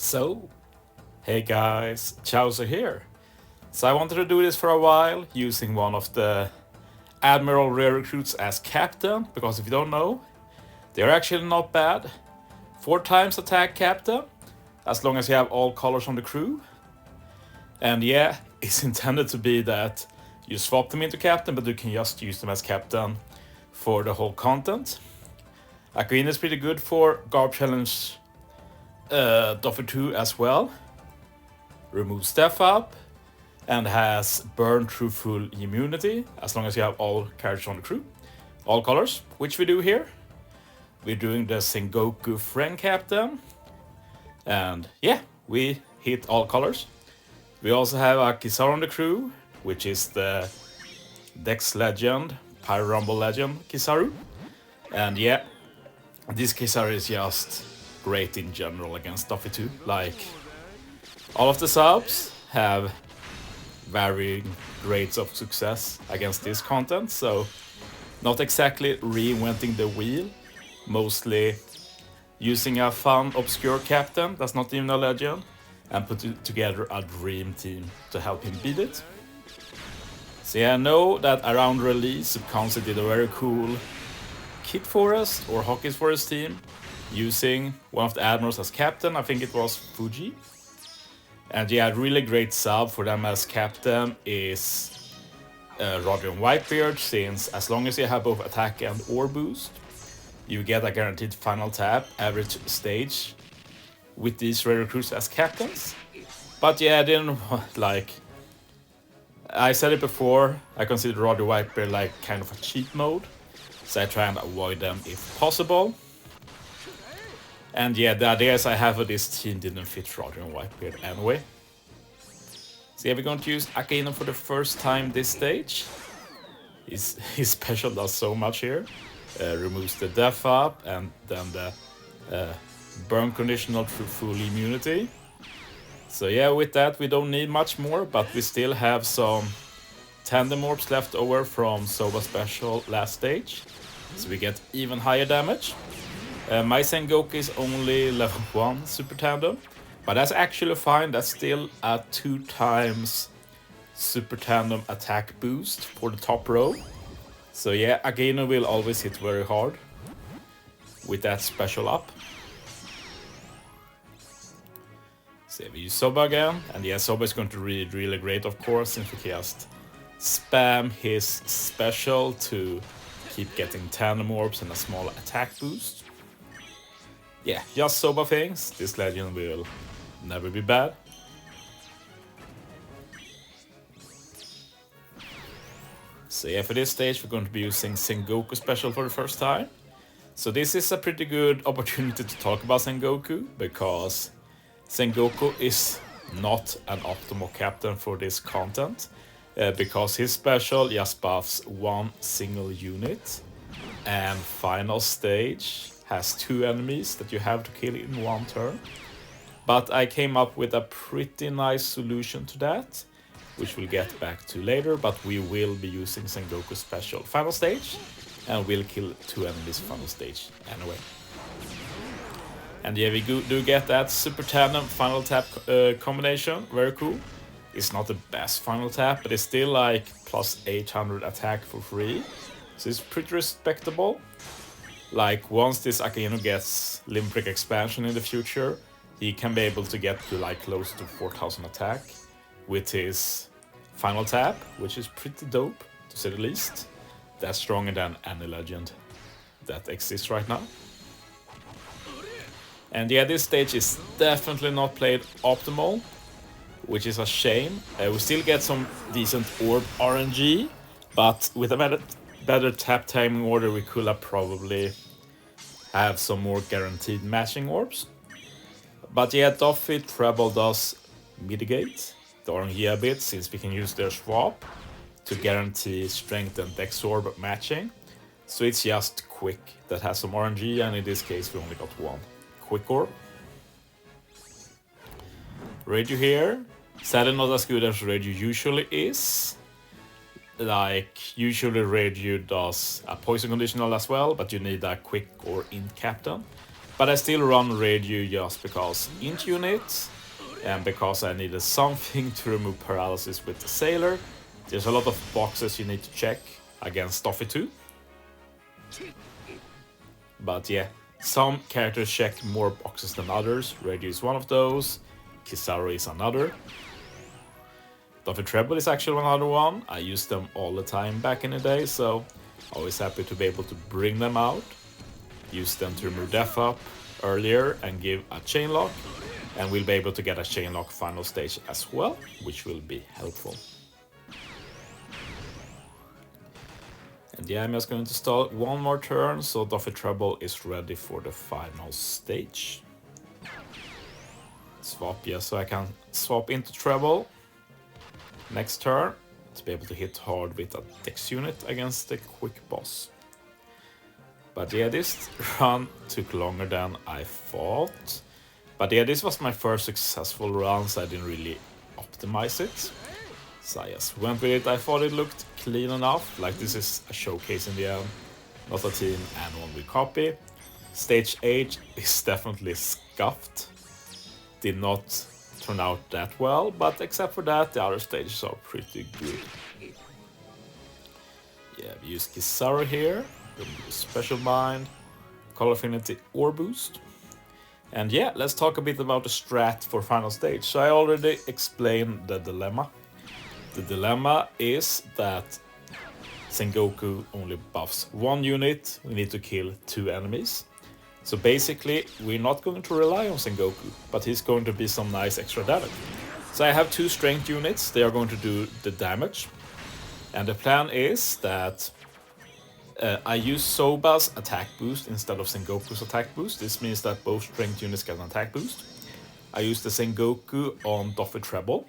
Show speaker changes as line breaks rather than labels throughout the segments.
So, hey guys, Chauzu here. So I wanted to do this for a while using one of the Admiral rare recruits as captain, because if you don't know, they're actually not bad. 4 times attack captain, as long as you have all colors on the crew. And yeah, it's intended to be that you swap them into captain, but you can just use them as captain for the whole content. Akainu is pretty good for Garp Challenge Doffy 2 as well. Removes Death Up and has burn through full immunity as long as you have all characters on the crew. All colors, which we do here. We're doing the Sengoku friend captain. And yeah, we hit all colors. We also have a Kizaru on the crew, which is the Dex legend, Pyro Rumble legend Kizaru. And yeah, this Kizaru is just great in general against Doffy 2. Like, all of the subs have varying grades of success against this content, so not exactly reinventing the wheel, mostly using a fun, obscure captain that's not even a legend, and put together a dream team to help him beat it. So yeah, I know that around release, Subconscious did a very cool kit for us, or hockeys for his team, using one of the admirals as captain. I think it was Fuji. And yeah, really great sub for them as captain is Roger and Whitebeard, since as long as you have both attack and or boost, you get a guaranteed final tap average stage with these rare recruits as captains. But yeah, I didn't like. I said it before, I consider Roger Whitebeard like kind of a cheat mode, so I try and avoid them if possible. And yeah, the ideas I have for this team didn't fit Roger and Whitebeard anyway. So yeah, we're going to use Akainu for the first time this stage. His special does so much here. Removes the death up and then the burn conditional through full immunity. So yeah, with that we don't need much more, but we still have some tandem orbs left over from Soba special last stage. So we get even higher damage. My Sengoku is only level 1 super tandem, but that's actually fine. That's still a 2 times super tandem attack boost for the top row. So yeah, Akainu will always hit very hard with that special up. So we use Soba again, and yeah, Soba is going to read really great, of course, since we can just spam his special to keep getting tandem orbs and a small attack boost. Yeah, just Soba things. This legend will never be bad. So yeah, for this stage we're going to be using Sengoku special for the first time. So this is a pretty good opportunity to talk about Sengoku, because Sengoku is not an optimal captain for this content, because his special just buffs 1 single unit, and final stage has 2 enemies that you have to kill in 1 turn. But I came up with a pretty nice solution to that, which we'll get back to later, but we will be using Sengoku special final stage, and we'll kill 2 enemies final stage anyway. And yeah, we do get that super tandem final tap combination, very cool. It's not the best final tap, but it's still like plus 800 attack for free, so it's pretty respectable. Like, once this Akainu gets Limbrick expansion in the future, he can be able to get to like close to 4000 attack with his final tap, which is pretty dope, to say the least. That's stronger than any legend that exists right now. And yeah, this stage is definitely not played optimal, which is a shame. We still get some decent orb RNG, but with a better tap timing order, we could have probably have some more guaranteed matching orbs. But yeah, Doffy treble does mitigate the RNG a bit, since we can use their swap to guarantee strength and dex orb matching. So it's just quick that has some RNG, and in this case we only got 1 quick orb. Radio here, sadly not as good as Radio usually is. Like, usually Radio does a poison conditional as well, but you need a quick or int captain. But I still run radio just because into units, and because I needed something to remove paralysis with the sailor. There's a lot of boxes you need to check against Doffy too. But yeah, some characters check more boxes than others. Radio is one of those, Kizaru is another. Doffy Treble is actually another one. I used them all the time back in the day, so always happy to be able to bring them out. Use them to remove Death Up earlier and give a chain lock. And we'll be able to get a chain lock final stage as well, which will be helpful. And yeah, I'm just going to stall one more turn, so Doffy Treble is ready for the final stage. Swap, yeah, so I can swap into Treble next turn to be able to hit hard with a Dex unit against the quick boss. But yeah, this run took longer than I thought. But yeah, this was my first successful run, so I didn't really optimize it. So I just went with it. I thought it looked clean enough. Like, this is a showcase in the end, not a team and one will copy. Stage 8 is definitely scuffed. Did not turn out that well, but except for that, the other stages are pretty good. Yeah, we use Kizaru here. Special Mind, Color Affinity or Boost. And yeah, let's talk a bit about the strat for final stage. So I already explained the dilemma. The dilemma is that Sengoku only buffs one unit, we need to kill 2 enemies. So basically, we're not going to rely on Sengoku, but he's going to be some nice extra damage. So I have 2 strength units, they are going to do the damage. And the plan is that I use Soba's attack boost instead of Sengoku's attack boost. This means that both strength units get an attack boost. I use the Sengoku on Doffy Treble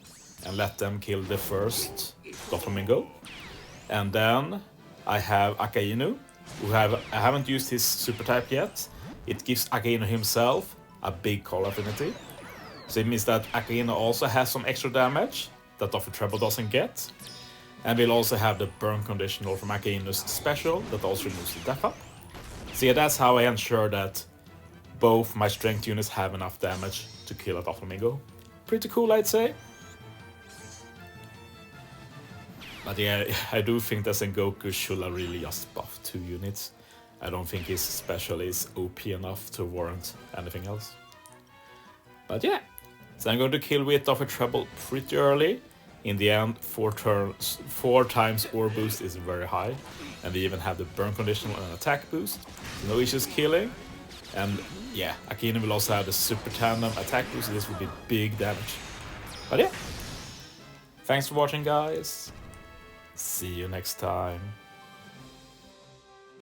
and let them kill the first Doflamingo. And then I have Akainu, who I haven't used his super type yet. It gives Akainu himself a big call affinity. So it means that Akainu also has some extra damage that Doffy Treble doesn't get. And we'll also have the burn conditional from Akainu's special that also removes the death up. So yeah, that's how I ensure that both my strength units have enough damage to kill a Doflamingo. Pretty cool, I'd say. But yeah, I do think that Sengoku should have really just buffed 2 units. I don't think his special is OP enough to warrant anything else. But yeah, so I'm going to kill with Doffy Treble pretty early. In the end, 4 times ore boost is very high. And we even have the burn conditional and attack boost. No issues killing. And yeah, Akainu will also have the super tandem attack boost, so this will be big damage. But yeah, thanks for watching, guys. See you next time.